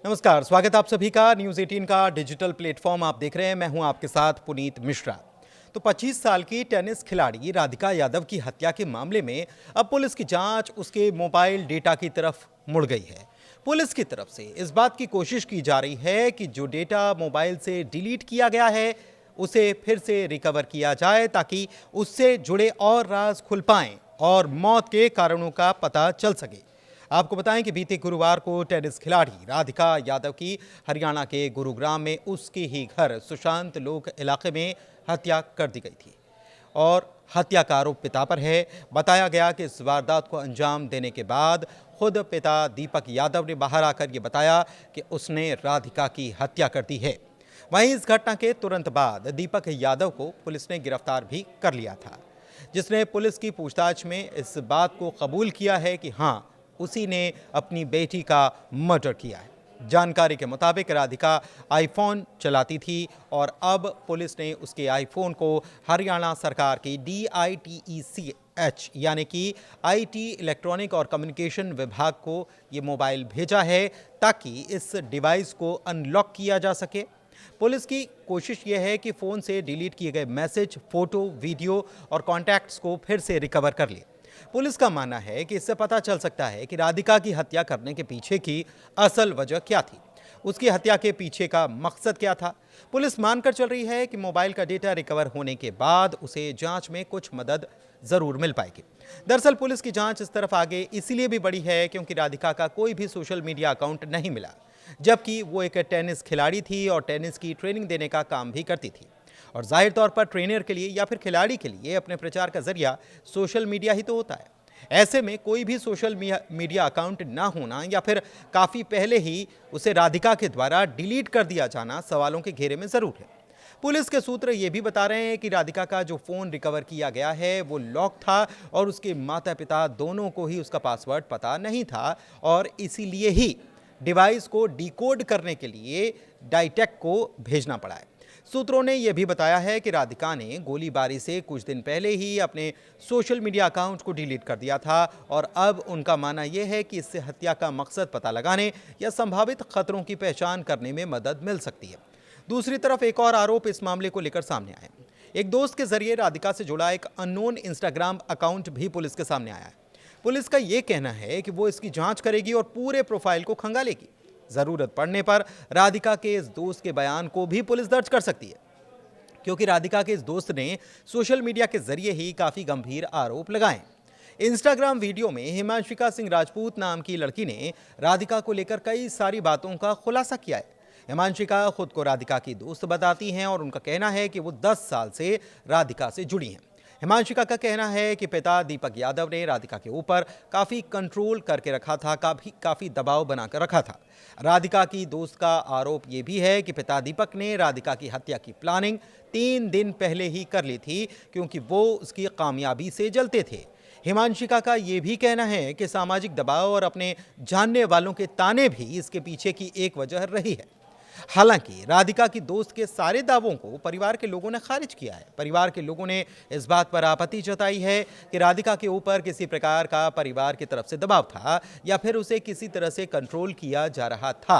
नमस्कार, स्वागत आप सभी का न्यूज़ 18 का डिजिटल प्लेटफॉर्म आप देख रहे हैं। मैं हूं आपके साथ पुनीत मिश्रा। तो 25 साल की टेनिस खिलाड़ी राधिका यादव की हत्या के मामले में अब पुलिस की जांच उसके मोबाइल डेटा की तरफ मुड़ गई है। पुलिस की तरफ से इस बात की कोशिश की जा रही है कि जो डेटा मोबाइल से डिलीट किया गया है उसे फिर से रिकवर किया जाए ताकि उससे जुड़े और राज खुल पाएं और मौत के कारणों का पता चल सके। आपको बताएं कि बीते गुरुवार को टेनिस खिलाड़ी राधिका यादव की हरियाणा के गुरुग्राम में उसके ही घर सुशांत लोक इलाके में हत्या कर दी गई थी और हत्या का आरोप पिता पर है। बताया गया कि इस वारदात को अंजाम देने के बाद खुद पिता दीपक यादव ने बाहर आकर ये बताया कि उसने राधिका की हत्या कर दी है। वहीं इस घटना के तुरंत बाद दीपक यादव को पुलिस ने गिरफ्तार भी कर लिया था, जिसने पुलिस की पूछताछ में इस बात को कबूल किया है कि हाँ, उसी ने अपनी बेटी का मर्डर किया है। जानकारी के मुताबिक राधिका आईफोन चलाती थी और अब पुलिस ने उसके आईफोन को हरियाणा सरकार की DITECH यानी कि IT इलेक्ट्रॉनिक और कम्युनिकेशन विभाग को ये मोबाइल भेजा है ताकि इस डिवाइस को अनलॉक किया जा सके। पुलिस की कोशिश यह है कि फ़ोन से डिलीट किए गए मैसेज, फोटो, वीडियो और कॉन्टैक्ट्स को फिर से रिकवर कर ले। पुलिस का मानना है कि इससे पता चल सकता है कि राधिका की हत्या करने के पीछे की असल वजह क्या थी, उसकी हत्या के पीछे का मकसद क्या था। पुलिस मानकर चल रही है कि मोबाइल का डेटा रिकवर होने के बाद उसे जांच में कुछ मदद जरूर मिल पाएगी। दरअसल पुलिस की जांच इस तरफ आगे इसीलिए भी बड़ी है क्योंकि राधिका का कोई भी सोशल मीडिया अकाउंट नहीं मिला, जबकि वो एक टेनिस खिलाड़ी थी और टेनिस की ट्रेनिंग देने का काम भी करती थी। और जाहिर तौर पर ट्रेनर के लिए या फिर खिलाड़ी के लिए अपने प्रचार का जरिया सोशल मीडिया ही तो होता है। ऐसे में कोई भी सोशल मीडिया अकाउंट ना होना या फिर काफ़ी पहले ही उसे राधिका के द्वारा डिलीट कर दिया जाना सवालों के घेरे में ज़रूर है। पुलिस के सूत्र ये भी बता रहे हैं कि राधिका का जो फ़ोन रिकवर किया गया है वो लॉक था और उसके माता पिता दोनों को ही उसका पासवर्ड पता नहीं था और इसीलिए ही डिवाइस को डिकोड करने के लिए डाइटेक को भेजना पड़ा है। सूत्रों ने यह भी बताया है कि राधिका ने गोलीबारी से कुछ दिन पहले ही अपने सोशल मीडिया अकाउंट को डिलीट कर दिया था और अब उनका मानना यह है कि इससे हत्या का मकसद पता लगाने या संभावित खतरों की पहचान करने में मदद मिल सकती है। दूसरी तरफ एक और आरोप इस मामले को लेकर सामने आया। एक दोस्त के जरिए राधिका से जुड़ा एक अननोन इंस्टाग्राम अकाउंट भी पुलिस के सामने आया है। पुलिस का यह कहना है कि वो इसकी जांच करेगी और पूरे प्रोफाइल को खंगालेगी। जरूरत पड़ने पर राधिका के इस दोस्त के बयान को भी पुलिस दर्ज कर सकती है, क्योंकि राधिका के इस दोस्त ने सोशल मीडिया के जरिए ही काफी गंभीर आरोप लगाए। इंस्टाग्राम वीडियो में हिमांशिका सिंह राजपूत नाम की लड़की ने राधिका को लेकर कई सारी बातों का खुलासा किया है। हिमांशिका खुद को राधिका की दोस्त बताती हैं और उनका कहना है कि वो 10 साल से राधिका से जुड़ी हैं। हिमांशिका का कहना है कि पिता दीपक यादव ने राधिका के ऊपर काफ़ी कंट्रोल करके रखा था, काफ़ी दबाव बनाकर रखा था। राधिका की दोस्त का आरोप ये भी है कि पिता दीपक ने राधिका की हत्या की प्लानिंग 3 दिन पहले ही कर ली थी, क्योंकि वो उसकी कामयाबी से जलते थे। हिमांशिका का ये भी कहना है कि सामाजिक दबाव और अपने जानने वालों के ताने भी इसके पीछे की एक वजह रही है। हालांकि राधिका की दोस्त के सारे दावों को परिवार के लोगों ने खारिज किया है। परिवार के लोगों ने इस बात पर आपत्ति जताई है कि राधिका के ऊपर किसी प्रकार का परिवार की तरफ से दबाव था या फिर उसे किसी तरह से कंट्रोल किया जा रहा था।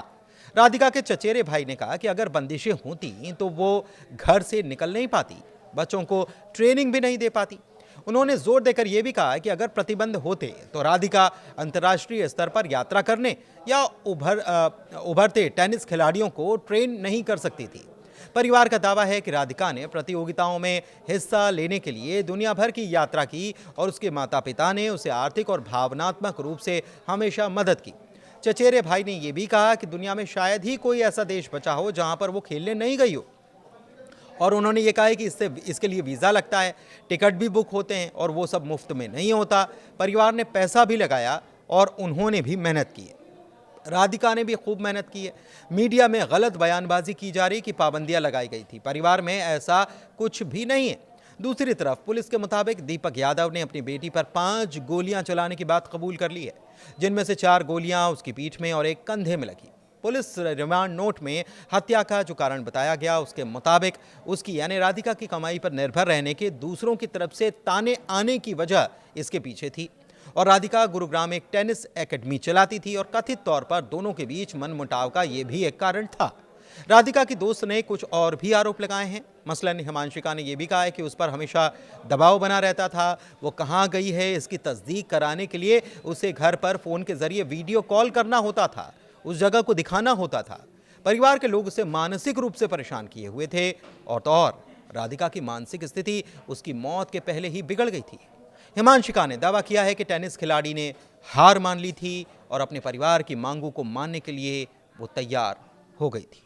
राधिका के चचेरे भाई ने कहा कि अगर बंदिशें होती तो वो घर से निकल नहीं पाती, बच्चों को ट्रेनिंग भी नहीं दे पाती। उन्होंने जोर देकर यह भी कहा कि अगर प्रतिबंध होते तो राधिका अंतर्राष्ट्रीय स्तर पर यात्रा करने या उभरते टेनिस खिलाड़ियों को ट्रेन नहीं कर सकती थी। परिवार का दावा है कि राधिका ने प्रतियोगिताओं में हिस्सा लेने के लिए दुनिया भर की यात्रा की और उसके माता पिता ने उसे आर्थिक और भावनात्मक रूप से हमेशा मदद की। चचेरे भाई ने यह भी कहा कि दुनिया में शायद ही कोई ऐसा देश बचा हो जहां पर वो खेलने नहीं गई हो, और उन्होंने ये कहा है कि इसके लिए वीज़ा लगता है, टिकट भी बुक होते हैं और वो सब मुफ्त में नहीं होता। परिवार ने पैसा भी लगाया और उन्होंने भी मेहनत की है। राधिका ने भी खूब मेहनत की है। मीडिया में गलत बयानबाजी की जा रही कि पाबंदियां लगाई गई थी, परिवार में ऐसा कुछ भी नहीं है। दूसरी तरफ पुलिस के मुताबिक दीपक यादव ने अपनी बेटी पर 5 गोलियां चलाने की बात कबूल कर ली है, जिनमें से 4 गोलियां उसकी पीठ में और एक कंधे में लगी। पुलिस रिमांड नोट में हत्या का जो कारण बताया गया उसके मुताबिक उसकी यानी राधिका की कमाई पर निर्भर रहने के दूसरों की तरफ से ताने आने की वजह इसके पीछे थी। और राधिका गुरुग्राम एक टेनिस एकेडमी चलाती थी और कथित तौर पर दोनों के बीच मनमुटाव का ये भी एक कारण था। राधिका की दोस्त ने कुछ और भी आरोप लगाए हैं। मसलन हिमांशिका ने यह भी कहा है कि उस पर हमेशा दबाव बना रहता था। वो कहाँ गई है इसकी तस्दीक कराने के लिए उसे घर पर फोन के जरिए वीडियो कॉल करना होता था, उस जगह को दिखाना होता था। परिवार के लोग उसे मानसिक रूप से परेशान किए हुए थे और तो और राधिका की मानसिक स्थिति उसकी मौत के पहले ही बिगड़ गई थी। हिमांशिका ने दावा किया है कि टेनिस खिलाड़ी ने हार मान ली थी और अपने परिवार की मांगों को मानने के लिए वो तैयार हो गई थी।